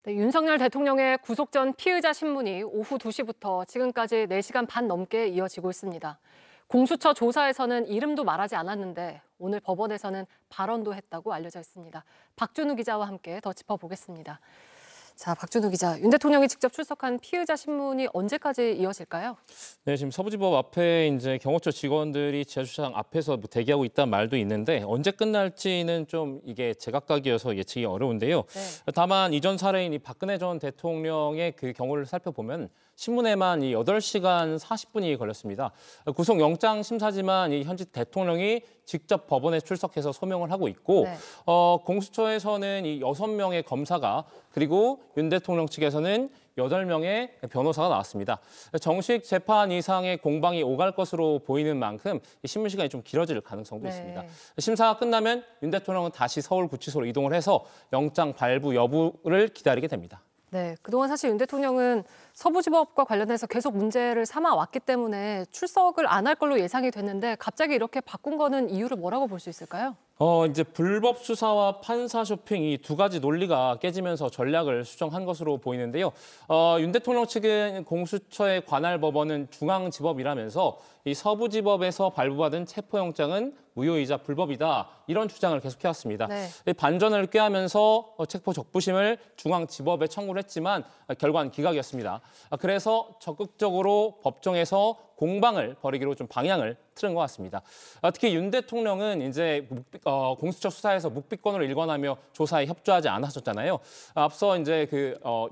네, 윤석열 대통령의 구속 전 피의자 신문이 오후 2시부터 지금까지 4시간 반 넘게 이어지고 있습니다. 공수처 조사에서는 이름도 말하지 않았는데 오늘 법원에서는 발언도 했다고 알려져 있습니다. 박준우 기자와 함께 더 짚어보겠습니다. 자, 박준우 기자, 윤 대통령이 직접 출석한 피의자 신문이 언제까지 이어질까요? 네, 지금 서부지법 앞에 이제 경호처 직원들이 지하주차장 앞에서 대기하고 있다는 말도 있는데 언제 끝날지는 좀 이게 제각각이어서 예측이 어려운데요. 네. 다만 이전 사례인 이 박근혜 전 대통령의 그 경우를 살펴보면 신문에만 이 8시간 40분이 걸렸습니다. 구속영장 심사지만 이 현직 대통령이 직접 법원에 출석해서 소명을 하고 있고 네. 공수처에서는 이 6명의 검사가 그리고 윤 대통령 측에서는 8명의 변호사가 나왔습니다. 정식 재판 이상의 공방이 오갈 것으로 보이는 만큼 신문 시간이 좀 길어질 가능성도 네. 있습니다. 심사가 끝나면 윤 대통령은 다시 서울구치소로 이동을 해서 영장 발부 여부를 기다리게 됩니다. 네, 그동안 사실 윤 대통령은 서부지법과 관련해서 계속 문제를 삼아왔기 때문에 출석을 안 할 걸로 예상이 됐는데 갑자기 이렇게 바꾼 거는 이유를 뭐라고 볼 수 있을까요? 이제 불법 수사와 판사 쇼핑 이 두 가지 논리가 깨지면서 전략을 수정한 것으로 보이는데요. 윤 대통령 측은 공수처의 관할 법원은 중앙지법이라면서 이 서부지법에서 발부받은 체포영장은 무효이자 불법이다 이런 주장을 계속해왔습니다. 네. 반전을 꾀하면서 체포 적부심을 중앙지법에 청구를 했지만 결과는 기각이었습니다. 그래서 적극적으로 법정에서 공방을 벌이기로 좀 방향을 틀은 것 같습니다. 특히 윤 대통령은 이제 공수처 수사에서 묵비권으로 일관하며 조사에 협조하지 않았었잖아요. 앞서 이제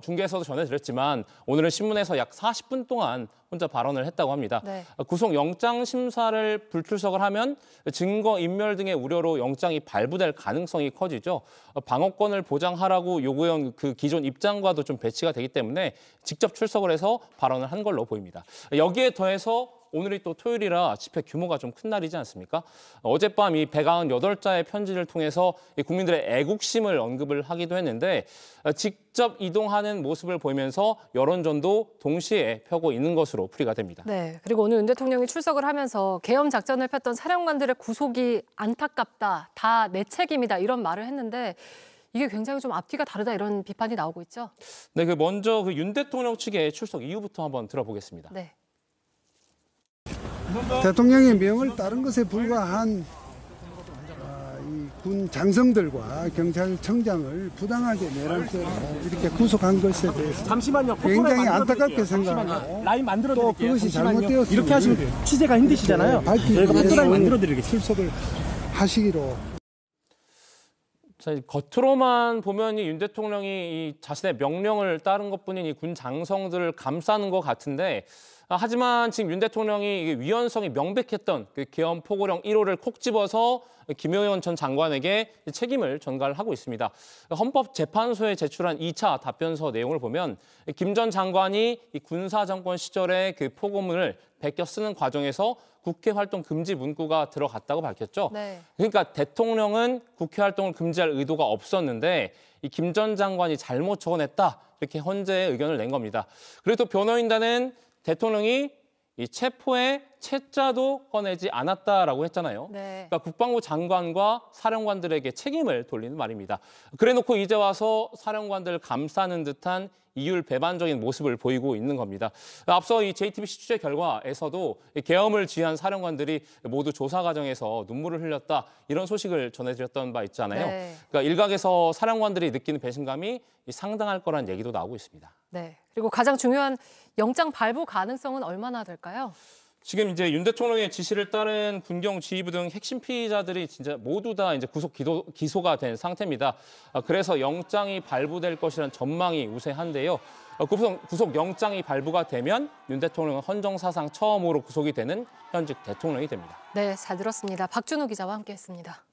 중계에서도 전해드렸지만 오늘은 신문에서 약 40분 동안 혼자 발언을 했다고 합니다. 네. 구속 영장 심사를 불출석을 하면 증거 인멸 등의 우려로 영장이 발부될 가능성이 커지죠. 방어권을 보장하라고 요구해온 그 기존 입장과도 좀 배치가 되기 때문에 직접 출석을 해서 발언을 한 걸로 보입니다. 여기에 더해서 오늘이 또 토요일이라 집회 규모가 좀 큰 날이지 않습니까? 어젯밤 이 198자의 편지를 통해서 국민들의 애국심을 언급을 하기도 했는데 직접 이동하는 모습을 보이면서 여론전도 동시에 펴고 있는 것으로 풀이가 됩니다. 네, 그리고 오늘 윤 대통령이 출석을 하면서 계엄 작전을 폈던 사령관들의 구속이 안타깝다, 다 내 책임이다 이런 말을 했는데 이게 굉장히 좀 앞뒤가 다르다 이런 비판이 나오고 있죠? 네, 먼저 윤 대통령 측의 출석 이유부터 한번 들어보겠습니다. 네. 대통령의 명을 따른 것에 불과한 이 군 장성들과 경찰청장을 부당하게 내란죄로 이렇게 구속한 것에 대해서 잠시만요. 굉장히 안타깝게 생각하고 라인 만들어 드릴게요. 또 그것이 잘못되었습니다. 이렇게 하시면 취재가 힘드시잖아요. 저희가 포토라인 만들어 드리겠습니다. 출석을 하시기로. 자, 겉으로만 보면 윤 대통령이 이 자신의 명령을 따른 것뿐인 이 군 장성들을 감싸는 것 같은데 하지만 지금 윤 대통령이 위헌성이 명백했던 그 계엄 포고령 1호를 콕 집어서 김용현 전 장관에게 책임을 전가하고 있습니다. 헌법재판소에 제출한 2차 답변서 내용을 보면 김 전 장관이 이 군사정권 시절에 그 포고문을 베껴 쓰는 과정에서 국회 활동 금지 문구가 들어갔다고 밝혔죠. 네. 그러니까 대통령은 국회 활동을 금지할 의도가 없었는데 이 김 전 장관이 잘못 적어냈다 이렇게 헌재에 의견을 낸 겁니다. 그리고 또 변호인단은 대통령이 이 체포의 채자도 꺼내지 않았다라고 했잖아요. 네. 그러니까 국방부 장관과 사령관들에게 책임을 돌리는 말입니다. 그래놓고 이제 와서 사령관들을 감싸는 듯한 이율배반적인 모습을 보이고 있는 겁니다. 앞서 이 JTBC 취재 결과에서도 계엄을 지휘한 사령관들이 모두 조사 과정에서 눈물을 흘렸다 이런 소식을 전해드렸던 바 있잖아요. 네. 그러니까 일각에서 사령관들이 느끼는 배신감이 상당할 거란 얘기도 나오고 있습니다. 네. 그리고 가장 중요한 영장 발부 가능성은 얼마나 될까요? 지금 이제 윤 대통령의 지시를 따른 군경 지휘부 등 핵심 피의자들이 진짜 모두 다 이제 구속 기소가 된 상태입니다. 그래서 영장이 발부될 것이라는 전망이 우세한데요. 구속 영장이 발부가 되면 윤 대통령은 헌정사상 처음으로 구속이 되는 현직 대통령이 됩니다. 네, 잘 들었습니다. 박준우 기자와 함께했습니다.